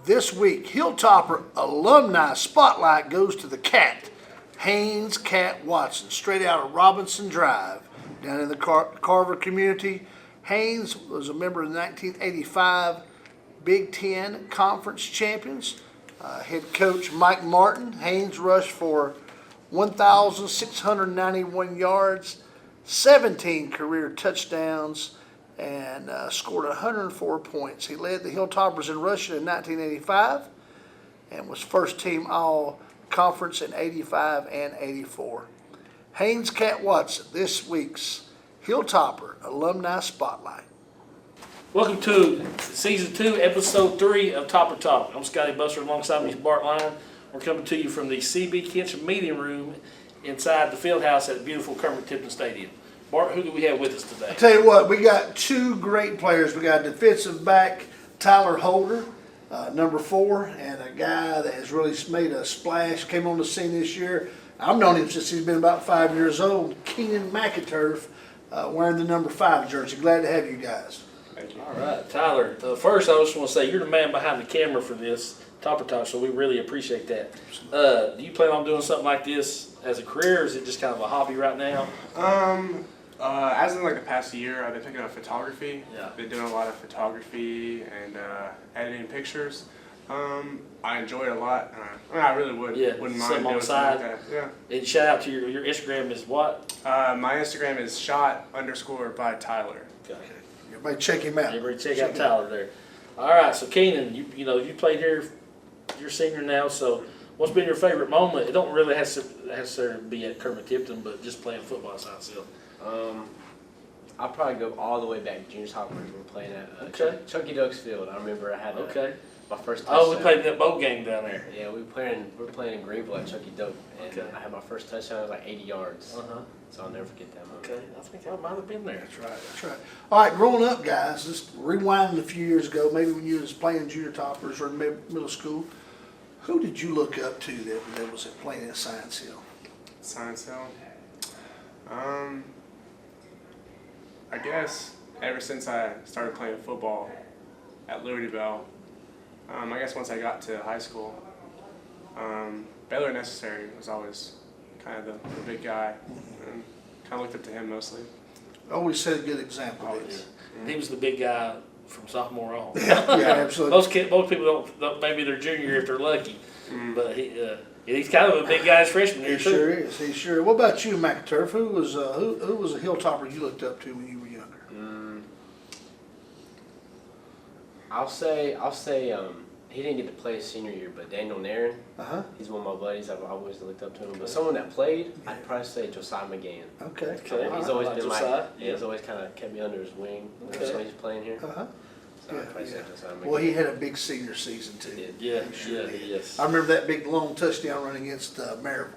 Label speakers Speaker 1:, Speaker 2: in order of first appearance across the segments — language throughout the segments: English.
Speaker 1: This week, Hilltopper Alumni Spotlight goes to the Cat, Haynes Cat Watson, straight out of Robinson Drive, down in the Carver community. Haynes was a member of the 1985 Big Ten Conference Champions. Head coach Mike Martin. Haynes rushed for 1,691 yards, 17 career touchdowns, and scored 104 points. He led the Hilltoppers in rushing in 1985 and was first team all-conference in 85 and 84. Haynes Cat Watson, this week's Hilltopper Alumni Spotlight.
Speaker 2: Welcome to Season 2, Episode 3 of Topper Talk. I'm Scotty Buster, alongside me is Bart Lyon. We're coming to you from the CB Kitchen meeting room inside the field house at the beautiful Kermit Tipton Stadium. Bart, who do we have with us today?
Speaker 1: I tell you what, we got two great players. We got defensive back Tyler Holder, number 4, and a guy that has really made a splash, came on the scene this year. I've known him since he's been about 5 years old. Keenan McInturff, wearing the number 5 jersey. Glad to have you guys.
Speaker 2: Thank you. All right, Tyler. First, I just want to say you're the man behind the camera for this Topper Talk, so we really appreciate that. Do you plan on doing something like this as a career, or is it just kind of a hobby right now?
Speaker 3: As in like the past year, I've been picking up photography.
Speaker 2: Yeah.
Speaker 3: Been doing a lot of photography and editing pictures. I enjoy it a lot. I really wouldn't mind
Speaker 2: something on
Speaker 3: doing
Speaker 2: the side.
Speaker 3: something like that. Yeah.
Speaker 2: And shout out to your Instagram is what?
Speaker 3: My Instagram is shot_by Tyler.
Speaker 2: Okay.
Speaker 1: Everybody check him out.
Speaker 2: Everybody check out Tyler there. All right, so Keenan, you played here. You're a senior now, so what's been your favorite moment? It don't really have to be at Kermit Tipton, but just playing football at Science Hill.
Speaker 4: I'll probably go all the way back to junior high when we were playing at Chucky Doak's Field. I remember I had my first touchdown.
Speaker 2: Oh, we played that boat game down there.
Speaker 4: Yeah, we were playing in Greenville at Chucky Doak, and I had my first touchdown. It was like 80 yards. So I'll never forget that moment.
Speaker 2: Okay, I think I might have been there.
Speaker 1: That's right, that's right. All right, growing up, guys, just rewinding a few years ago, maybe when you was playing junior toppers or in middle school, who did you look up to that was playing at Science Hill?
Speaker 3: Science Hill. I guess ever since I started playing football at Liberty Bell, I guess once I got to high school, Baylor Necessary was always kind of the big guy, and kind of looked up to him mostly.
Speaker 1: Always set a good example.
Speaker 2: He was the big guy from sophomore on.
Speaker 1: Yeah, absolutely.
Speaker 2: Most people don't. Maybe they're junior if they're lucky, but he's kind of a big guy as freshman year too.
Speaker 1: He sure is. He sure. What about you, McInturff? Who was a Hilltopper you looked up to when you were younger?
Speaker 4: I'll say he didn't get to play his senior year, but Daniel Nairn, he's one of my buddies. I've always looked up to him. But someone that played, I'd probably say Josiah McGann.
Speaker 1: Okay.
Speaker 4: He's always been
Speaker 2: Josiah.
Speaker 4: he's always kind of kept me under his wing when he's playing here. So I'd probably say Josiah McGann.
Speaker 1: Well, he had a big senior season too.
Speaker 2: Yes.
Speaker 1: I remember that big long touchdown run against Maryville.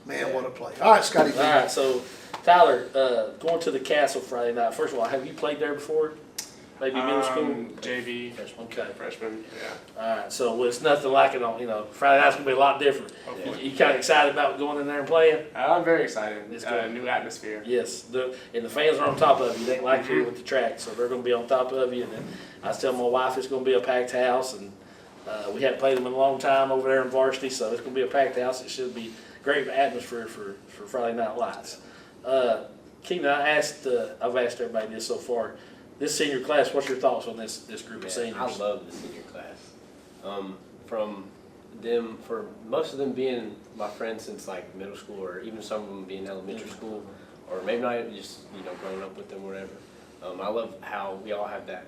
Speaker 1: Man, what a play! All right, Scotty.
Speaker 2: All right, so Tyler, going to the Castle Friday night. First of all, have you played there before? Maybe middle school?
Speaker 3: JV.
Speaker 2: Okay.
Speaker 3: Freshman, yeah.
Speaker 2: All right, so it's nothing like it on, Friday night's going to be a lot different. You kind of excited about going in there and playing?
Speaker 3: I'm very excited.
Speaker 2: It's
Speaker 3: It's a new atmosphere.
Speaker 2: Yes, and the fans are on top of you. They ain't like you with the track, so they're going to be on top of you. And then I was telling my wife it's going to be a packed house, and we hadn't played them in a long time over there in varsity, so it's going to be a packed house. It should be great atmosphere for Friday Night Lights. Keenan, I've asked everybody this so far. This senior class, what's your thoughts on this group of seniors?
Speaker 4: I love the senior class. For most of them being my friends since like middle school, or even some of them being elementary school, or maybe not even just growing up with them or whatever. I love how we all have that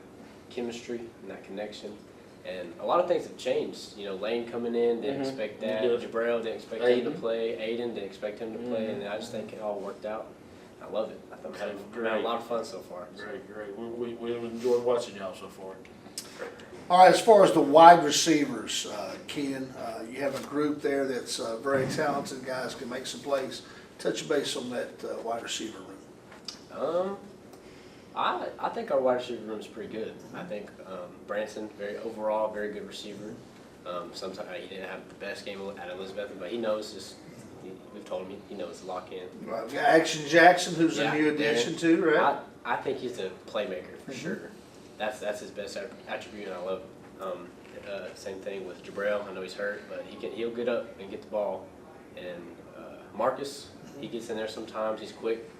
Speaker 4: chemistry and that connection. And a lot of things have changed. Lane coming in, didn't expect that. Jabril didn't expect him to play. Aiden didn't expect him to play. And I just think it all worked out. I love it. I think we've had a lot of fun so far.
Speaker 2: Great. We've enjoyed watching y'all so far.
Speaker 1: All right, as far as the wide receivers, Keenan, you have a group there that's very talented. Guys can make some plays. Touch base on that wide receiver room.
Speaker 4: I think our wide receiver room is pretty good. I think Branson, very good receiver. Sometimes he didn't have the best game at Elizabeth, but he knows we've told him he knows to lock in.
Speaker 1: Right. We got Action Jackson, who's a new addition too, right?
Speaker 4: I think he's a playmaker for sure. That's his best attribute, and I love it. Same thing with Jabril. I know he's hurt, but he'll get up and get the ball. And Marcus, he gets in there sometimes. He's quick,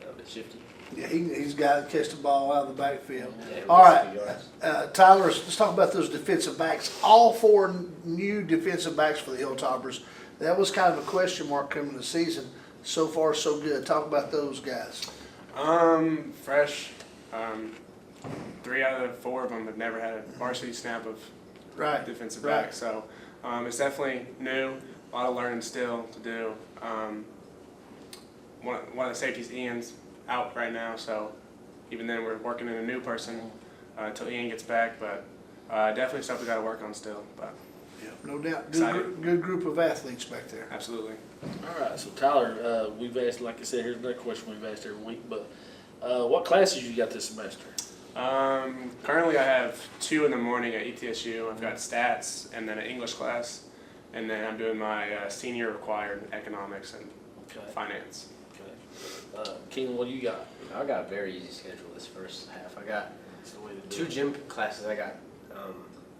Speaker 4: but shifty.
Speaker 1: Yeah, he's got to catch the ball out of the backfield.
Speaker 4: Yeah,
Speaker 1: All right, Tyler, let's talk about those defensive backs. All 4 new defensive backs for the Hilltoppers. That was kind of a question mark coming to the season. So far, so good. Talk about those guys.
Speaker 3: Fresh. 3 out of the 4 of them have never had a varsity snap of defensive back. So it's definitely new. A lot of learning still to do. One of the safeties, Ian's out right now, so even then we're working in a new person until Ian gets back. But definitely stuff we got to work on still. But
Speaker 1: Yeah, no doubt.
Speaker 3: Excited.
Speaker 1: Good group of athletes back there.
Speaker 3: absolutely.
Speaker 2: All right, so Tyler, we've asked, like I said, here's another question we've asked every week, but what classes you got this semester?
Speaker 3: Currently I have 2 in the morning at ETSU. I've got stats and then an English class, and then I'm doing my senior required economics and finance.
Speaker 2: Okay. Keenan, what do you got?
Speaker 4: I got a very easy schedule this first half. I got
Speaker 2: That's the way to do
Speaker 4: 2
Speaker 2: it.
Speaker 4: gym classes. I got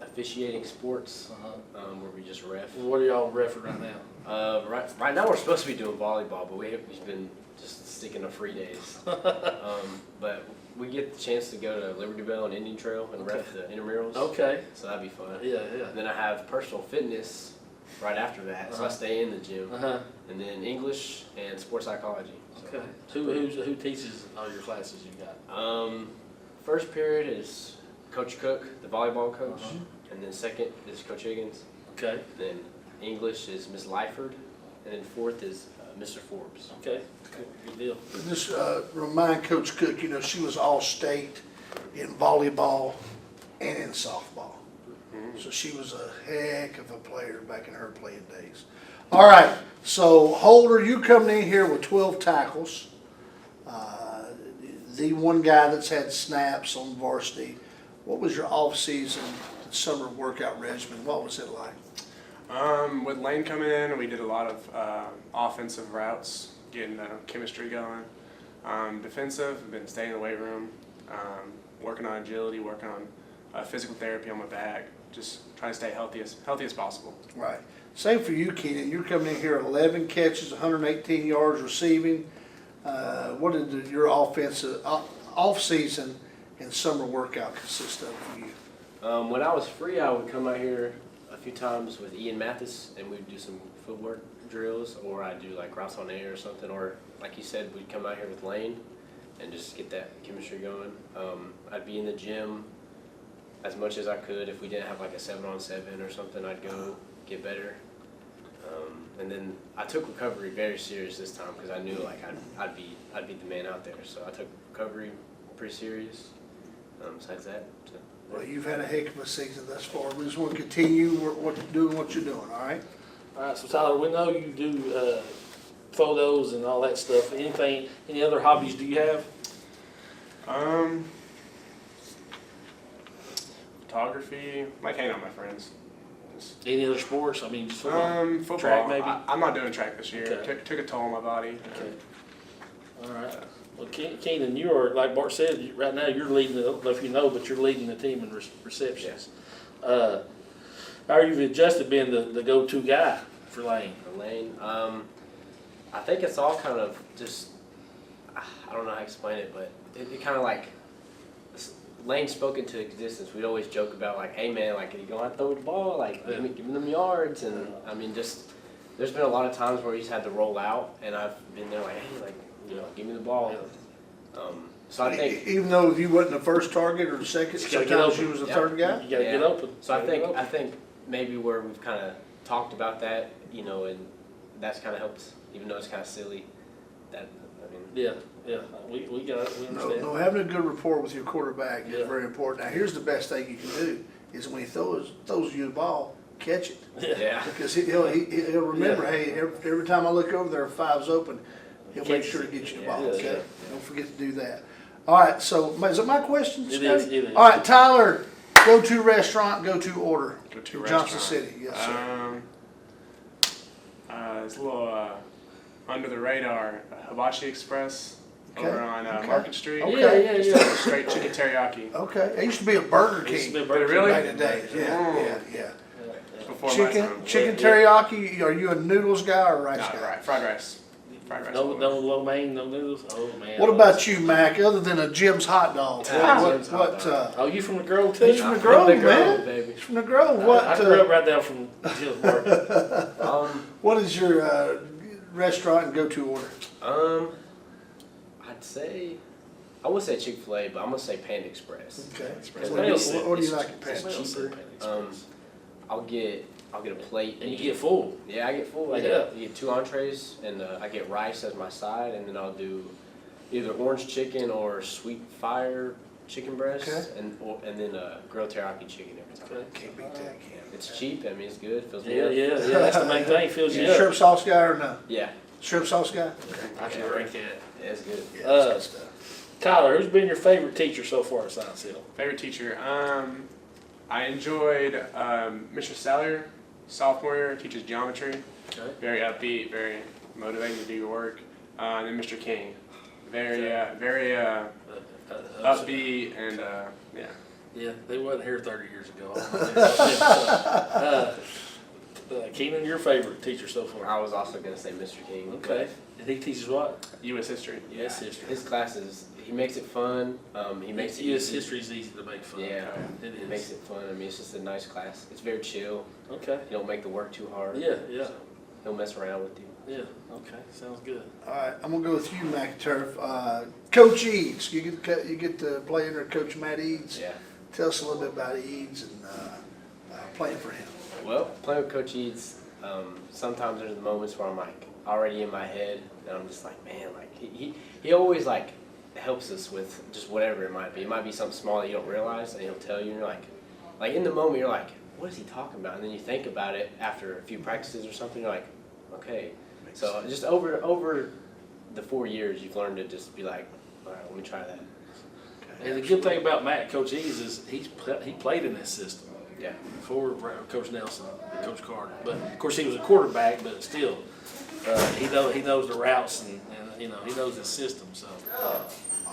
Speaker 4: officiating sports, where we just ref.
Speaker 2: What are y'all repping right now?
Speaker 4: Right now we're supposed to be doing volleyball, but we've been just sticking to free days. But we get the chance to go to Liberty Bell and Indian Trail and ref the intramurals.
Speaker 2: Okay.
Speaker 4: So that'd be fun.
Speaker 2: Yeah.
Speaker 4: And then I have personal fitness right after that, so I stay in the gym. And then English and sports psychology. So,
Speaker 2: Okay. Who teaches all your classes you got?
Speaker 4: First period is Coach Cook, the volleyball coach, and then second is Coach Higgins.
Speaker 2: Okay.
Speaker 4: Then English is Miss Lyford, and then fourth is Mr. Forbes.
Speaker 2: Okay. Good deal.
Speaker 1: Just remind Coach Cook, she was all-state in volleyball and in softball. So she was a heck of a player back in her playing days. All right, so Holder, you coming in here with 12 tackles. The one guy that's had snaps on varsity. What was your off-season summer workout regimen? What was it like?
Speaker 3: With Lane coming in, we did a lot of offensive routes, getting chemistry going. Defensive, I've been staying in the weight room, working on agility, working on physical therapy on my back, just trying to stay healthy as possible.
Speaker 1: Right. Same for you, Keenan. You're coming in here 11 catches, 118 yards receiving. What did your offensive off-season and summer workout consist of for you?
Speaker 4: When I was free, I would come out here a few times with Ian Mathis, and we'd do some footwork drills, or I'd do like routes on air or something, or like you said, we'd come out here with Lane and just get that chemistry going. I'd be in the gym as much as I could. If we didn't have like a 7-on-7 or something, I'd go get better. And then I took recovery very serious this time because I knew like I'd be the man out there. So I took recovery pretty serious. Besides that,
Speaker 1: Well, you've had a heck of a season thus far. We just want to continue doing what you're doing, all right?
Speaker 2: All right, so Tyler, we know you do photos and all that stuff. Any other hobbies do you have?
Speaker 3: Photography, like hanging out with my friends.
Speaker 2: Any other sports? I mean, just football?
Speaker 3: Football.
Speaker 2: Track, maybe?
Speaker 3: I'm not doing track this year.
Speaker 2: Okay.
Speaker 3: Took a toll on my body.
Speaker 2: Okay. All right. Well, Keenan, you are, like Bart said, right now you're leading, I don't know if you know, but you're leading the team in receptions. How you've adjusted being the go-to guy for Lane?
Speaker 4: Lane, I think it's all kind of just, I don't know how to explain it, but it kind of like, Lane spoke into existence. We'd always joke about like, hey man, like, are you going to throw the ball? Like, give me them yards. And I mean, just, there's been a lot of times where he's had to roll out, and I've been there like, hey, like, give me the ball. So I think,
Speaker 1: Even though you wasn't the first target or the second,
Speaker 2: You gotta get
Speaker 1: sometimes
Speaker 2: open.
Speaker 1: you was the
Speaker 4: Yeah.
Speaker 1: third guy?
Speaker 2: You got to get open.
Speaker 4: so I
Speaker 2: You gotta get
Speaker 4: think
Speaker 2: open.
Speaker 4: maybe where we've kind of talked about that, and that's kind of helped, even though it's kind of silly. That I mean,
Speaker 2: Yeah, we got it. We
Speaker 1: No,
Speaker 2: understand.
Speaker 1: no, having a good rapport with your quarterback
Speaker 2: Yeah.
Speaker 1: is very important. Now, here's the best thing you can do, is when he throws you the ball, catch it.
Speaker 4: yeah.
Speaker 1: Because he'll remember, hey, every time I look over there, 5's open, he'll make sure to get you the ball,
Speaker 2: Yeah,
Speaker 1: okay?
Speaker 2: yeah.
Speaker 1: Don't forget to do that. All right, so, is it my question,
Speaker 2: It
Speaker 1: Scotty?
Speaker 2: is, it is.
Speaker 1: All right, Tyler, go-to restaurant, go-to order.
Speaker 3: Go-to
Speaker 1: in Johnson
Speaker 3: restaurant.
Speaker 1: City, yes, sir.
Speaker 3: It's a little under the radar. Hibachi Express.
Speaker 1: Okay.
Speaker 3: over on
Speaker 1: Okay.
Speaker 3: Market Street.
Speaker 1: Okay.
Speaker 2: Yeah.
Speaker 3: Just a straight chicken teriyaki.
Speaker 1: Okay. It used to be a Burger
Speaker 2: It used to be a
Speaker 1: King
Speaker 2: Burger
Speaker 3: Really?
Speaker 1: back in the day. Yeah.
Speaker 2: Yeah.
Speaker 3: Before my
Speaker 1: Chicken
Speaker 3: time.
Speaker 2: Yeah.
Speaker 1: teriyaki. Are you a noodles guy or a rice
Speaker 3: No,
Speaker 1: guy?
Speaker 3: right. Fried rice. Fried rice.
Speaker 2: No lo mein, no noodles. Oh man.
Speaker 1: What about you, Mac? Other than a Jim's hot dog,
Speaker 4: Jim's hot dog.
Speaker 2: Oh, you from the Grove too?
Speaker 1: He's from the
Speaker 4: I'm
Speaker 1: Grove,
Speaker 4: the Grove,
Speaker 1: man.
Speaker 4: baby.
Speaker 1: He's from the Grove. What?
Speaker 2: I grew up right down from Jill's Market.
Speaker 1: What is your restaurant and go-to order?
Speaker 4: I'd say, I would say Chick-fil-A, but I'm gonna say Panda Express.
Speaker 1: Okay.
Speaker 4: Express.
Speaker 1: What do you like at
Speaker 2: It's
Speaker 1: Panda?
Speaker 2: cheaper.
Speaker 4: I'll get a plate.
Speaker 2: And you get full.
Speaker 4: Yeah, I get full. I get 2 entrees, and I get rice as my side, and then I'll do either orange chicken or sweet fire chicken breast,
Speaker 1: Okay.
Speaker 4: and then grilled teriyaki chicken every time.
Speaker 1: Can't beat that, can
Speaker 4: It's cheap. I mean, it's good. Feels
Speaker 2: Yeah,
Speaker 4: good.
Speaker 2: yeah. That's the main thing. Fills
Speaker 1: you?
Speaker 2: you
Speaker 1: You a
Speaker 2: up.
Speaker 1: shrimp sauce guy or no?
Speaker 4: Yeah,
Speaker 1: Shrimp sauce guy?
Speaker 2: I can drink that.
Speaker 4: yeah, it's good.
Speaker 1: Yeah, that's good stuff.
Speaker 2: Tyler, who's been your favorite teacher so far at Science Hill?
Speaker 3: Favorite teacher. I enjoyed Mr. Salyer, sophomore year, teaches geometry.
Speaker 2: Okay.
Speaker 3: Very upbeat, very motivating to do your work. And then Mr. King, very upbeat and yeah.
Speaker 2: Yeah, they wasn't here 30 years ago. Keenan, your favorite teacher so far?
Speaker 4: I was also gonna say Mr. King.
Speaker 2: Okay. And he teaches what?
Speaker 3: U.S. history.
Speaker 2: U.S. history.
Speaker 4: His classes, he makes it fun. He makes it
Speaker 2: U.S.
Speaker 4: easy.
Speaker 2: history is easy to make fun.
Speaker 4: Yeah,
Speaker 2: It
Speaker 4: he
Speaker 2: is.
Speaker 4: makes it fun. I mean, it's just a nice class. It's very chill.
Speaker 2: Okay.
Speaker 4: You don't make the work too hard.
Speaker 2: Yeah.
Speaker 4: So he'll mess around with you.
Speaker 2: Yeah. Okay. Sounds good.
Speaker 1: All right, I'm gonna go with you, McInturff. Coach Eads, you get to play under Coach Matt Eads.
Speaker 4: Yeah.
Speaker 1: Tell us a little bit about Eads and playing for him.
Speaker 4: Well, playing with Coach Eads, sometimes there's the moments where I'm like already in my head, and I'm just like, man, like he always like helps us with just whatever it might be. It might be something small that you don't realize, and he'll tell you, and you're like in the moment, you're like, what is he talking about? And then you think about it after a few practices or something, you're like, okay. So just over the 4 years, you've learned to just be like, all right, let me try that.
Speaker 2: And the good thing about Matt, Coach Eads, is he played in this system
Speaker 4: Yeah.
Speaker 2: before Coach Nelson and Coach Carter. But of course, he was a quarterback, but still, he knows the routes and he knows the system. So.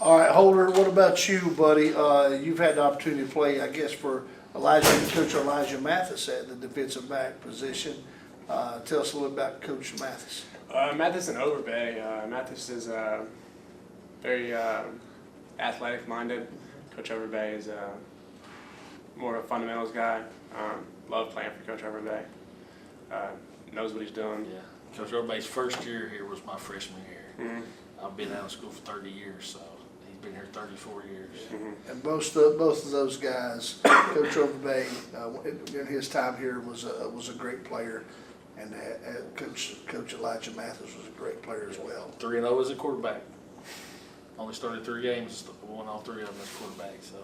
Speaker 1: All right, Holder, what about you, buddy? You've had the opportunity to play, I guess, for Coach Elijah Mathis at the defensive back position. Tell us a little about Coach Mathis.
Speaker 3: Mathis and Overbay. Mathis is very athletic-minded. Coach Overbay is more of a fundamentals guy. Love playing for Coach Overbay. Knows what he's doing.
Speaker 2: Yeah, Coach Orbay's first year here was my freshman year.
Speaker 3: Mm-hmm.
Speaker 2: I've been out of school for 30 years, so he's been here 34 years.
Speaker 3: Mm-hmm.
Speaker 1: And both of those guys, Coach Overbay, in his time here was a great player, and Coach Elijah Mathis was a great player as well.
Speaker 2: 3-0 as a quarterback. Only started 3 games, won all 3 of them as quarterback. So,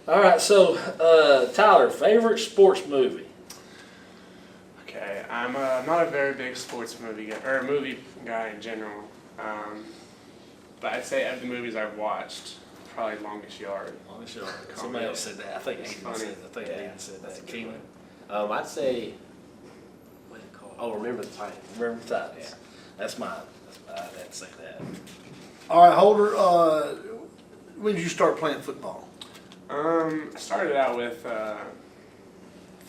Speaker 2: all right. So, Tyler, favorite sports movie?
Speaker 3: Okay, I'm not a very big sports movie guy, or movie guy in general. But I'd say of the movies I've watched, probably Longest Yard.
Speaker 2: Longest Yard. Somebody else said that. I think Aiden
Speaker 3: funny.
Speaker 2: said that. Keenan.
Speaker 4: I'd say, what's it called? Oh, Remember the Titans.
Speaker 2: Remember the Titans.
Speaker 4: Yeah.
Speaker 2: That's mine. I'd have to say that.
Speaker 1: All right, Holder, when did you start playing football?
Speaker 3: I started out with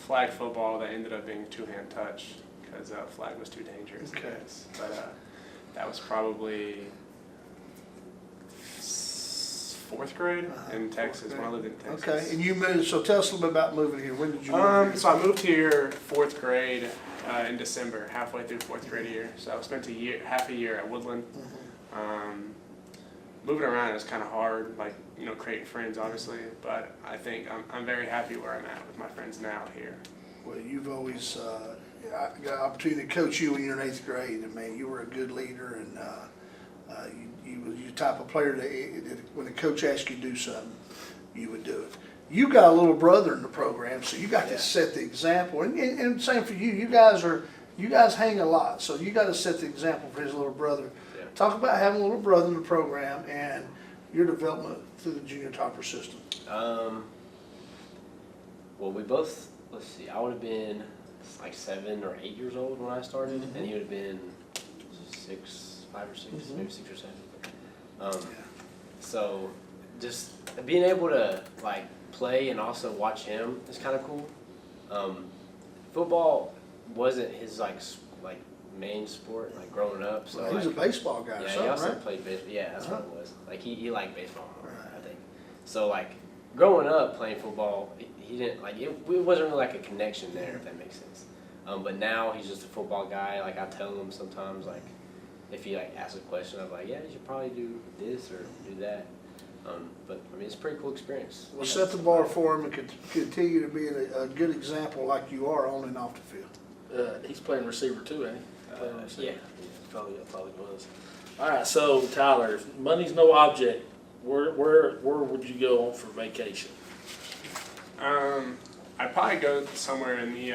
Speaker 3: flag football that ended up being two-hand touch because flag was too dangerous.
Speaker 1: Okay.
Speaker 3: But that was probably 4th grade in Texas when I lived in Texas.
Speaker 1: Okay, and you moved. So tell us a little bit about moving here. When did you move?
Speaker 3: So I moved here 4th grade in December, halfway through 4th grade year. So I spent half a year at Woodland. Moving around is kind of hard, like creating friends, obviously. But I think I'm very happy where I'm at with my friends now here.
Speaker 1: Well, you've always I got an opportunity to coach you when you were in 8th grade, and man, you were a good leader, and you were the type of player that when the coach asked you to do something, you would do it. You got a little brother in the program, so you got to set the example. And same for you. You guys hang a lot, so you got to set the example for his little brother.
Speaker 4: Yeah.
Speaker 1: Talk about having a little brother in the program and your development through the junior topper system.
Speaker 4: Well, we both, let's see, I would have been like 7 or 8 years old when I started, and he would have been 5 or 6, maybe 6 or 7. So just being able to like play and also watch him is kind of cool. Football wasn't his like main sport like growing up. So
Speaker 1: Well, he was a baseball guy or
Speaker 4: yeah, he
Speaker 1: something,
Speaker 4: also
Speaker 1: right?
Speaker 4: played baseball. Yeah, that's what it was. Like he liked baseball more,
Speaker 1: Right.
Speaker 4: I think. So like growing up playing football, he didn't like it. It wasn't really like a connection there, if that makes sense. But now he's just a football guy. Like I tell him sometimes, like if he like asks a question, I'm like, yeah, you should probably do this or do that. But I mean, it's a pretty cool experience.
Speaker 1: We'll set the bar for him and continue to be a good example like you are on and off the field.
Speaker 2: He's playing receiver too, ain't he? Playing receiver.
Speaker 4: Yeah.
Speaker 2: Probably was. All right, so Tyler, if money's no object, where would you go on for vacation?
Speaker 3: I'd probably go somewhere in the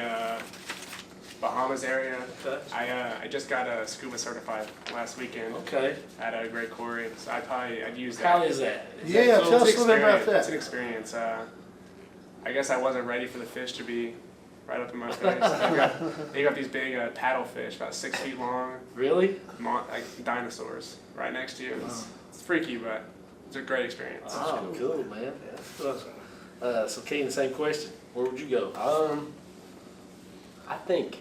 Speaker 3: Bahamas area.
Speaker 2: Okay.
Speaker 3: I just got scuba certified last weekend
Speaker 2: Okay.
Speaker 3: at a Great Quarry, so I'd use that.
Speaker 2: How is that?
Speaker 1: Yeah,
Speaker 3: So
Speaker 1: tell us
Speaker 3: it's
Speaker 1: a little bit about
Speaker 3: experience. It's an
Speaker 1: that.
Speaker 3: experience. I guess I wasn't ready for the fish to be right up in my face. They got these big paddle fish, about 6 feet long,
Speaker 2: Really?
Speaker 3: like dinosaurs, right next to you. It's freaky, but it's a great experience.
Speaker 2: Oh, cool, man. So Keenan, same question. Where would you go?
Speaker 4: I think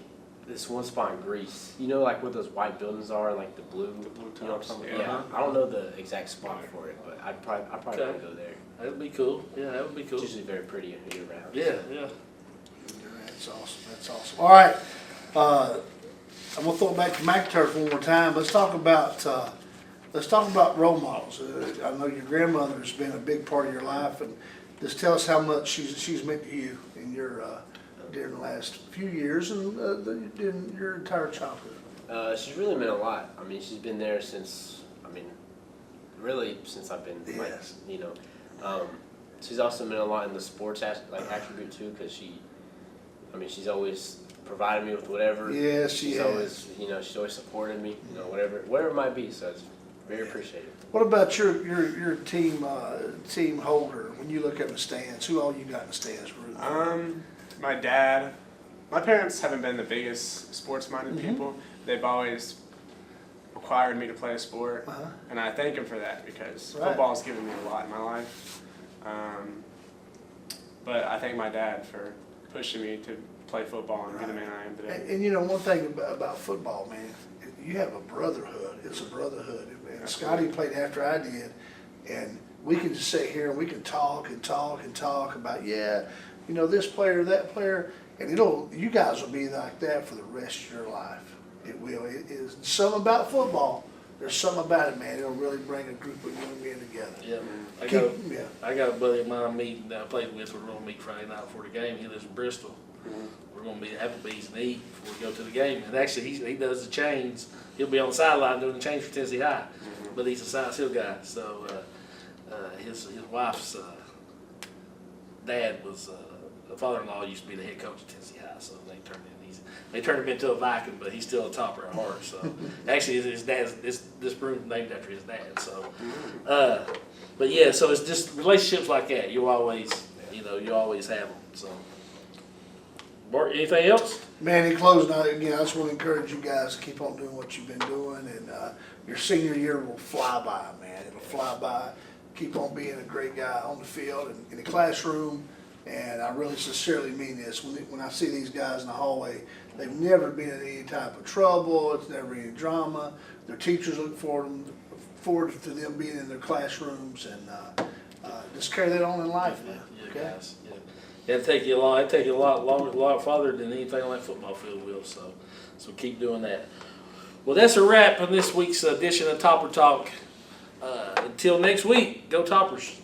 Speaker 4: this one spot in Greece. You know, like where those white buildings are, like the blue. You know what I'm
Speaker 3: tops,
Speaker 4: talking
Speaker 3: yeah.
Speaker 4: about? Yeah. I don't know the exact spot for it, but I'd probably
Speaker 2: Okay.
Speaker 4: want to go there.
Speaker 2: That would be cool. Yeah, that would be cool.
Speaker 4: It's usually very pretty year round.
Speaker 2: Yeah, yeah.
Speaker 1: That's awesome. That's awesome. All right. I'm gonna throw it back to McInturff one more time. Let's talk about role models. I know your grandmother has been a big part of your life, and just tell us how much she's meant to you in your during the last few years and in your entire childhood.
Speaker 4: She's really meant a lot. I mean, she's been there since. I mean, really since I've been like,
Speaker 1: Yes.
Speaker 4: you know. She's also meant a lot in the sports attribute too, because she's always provided me with whatever.
Speaker 1: Yes, she
Speaker 4: she's
Speaker 1: has.
Speaker 4: always, she's always supported me, whatever it might be. So it's very appreciated.
Speaker 1: What about your team holder? When you look at the stands, who all you got in the stands?
Speaker 3: My dad, my parents haven't been the biggest sports-minded people. They've always required me to play a sport, and I thank them for that because
Speaker 1: Right.
Speaker 3: football's given me a lot in my life. But I thank my dad for pushing me to play football and be the man I am today.
Speaker 1: And one thing about football, man, you have a brotherhood. It's a brotherhood. And Scotty played after I did, and we can just sit here and we can talk and talk and talk about, this player, that player, and you guys will be like that for the rest of your life. It will. It is something about football. There's something about it, man. It'll really bring a group of young men together.
Speaker 2: Yeah. I got a buddy of mine that I played with. We're going to meet Friday night before the game. He lives in Bristol. We're going to be at Applebee's and eat before we go to the game. And actually, he does the chains. He'll be on the sideline doing the chains for Tennessee High. But he's a Science Hill guy. So his wife's dad was the father-in-law used to be the head coach at Tennessee High. So they turned him into a Viking, but he's still a topper at heart. So actually, his dad's this room named after his dad. So, but yeah, so it's just relationships like that. You always have them. So, Bart, anything else?
Speaker 1: Man, in closing, again, I just want to encourage you guys to keep on doing what you've been doing, and your senior year will fly by, man. It'll fly by. Keep on being a great guy on the field and in the classroom. And I really sincerely mean this. When I see these guys in the hallway, they've never been in any type of trouble. It's never any drama. Their teachers look forward to them being in their classrooms, and just carry that on in life, man.
Speaker 2: Yeah,
Speaker 1: Okay?
Speaker 2: guys. Yeah. It'd take you a lot longer, a lot farther than anything on that football field will. So keep doing that. Well, that's a wrap on this week's edition of Topper Talk. Until next week, go Toppers.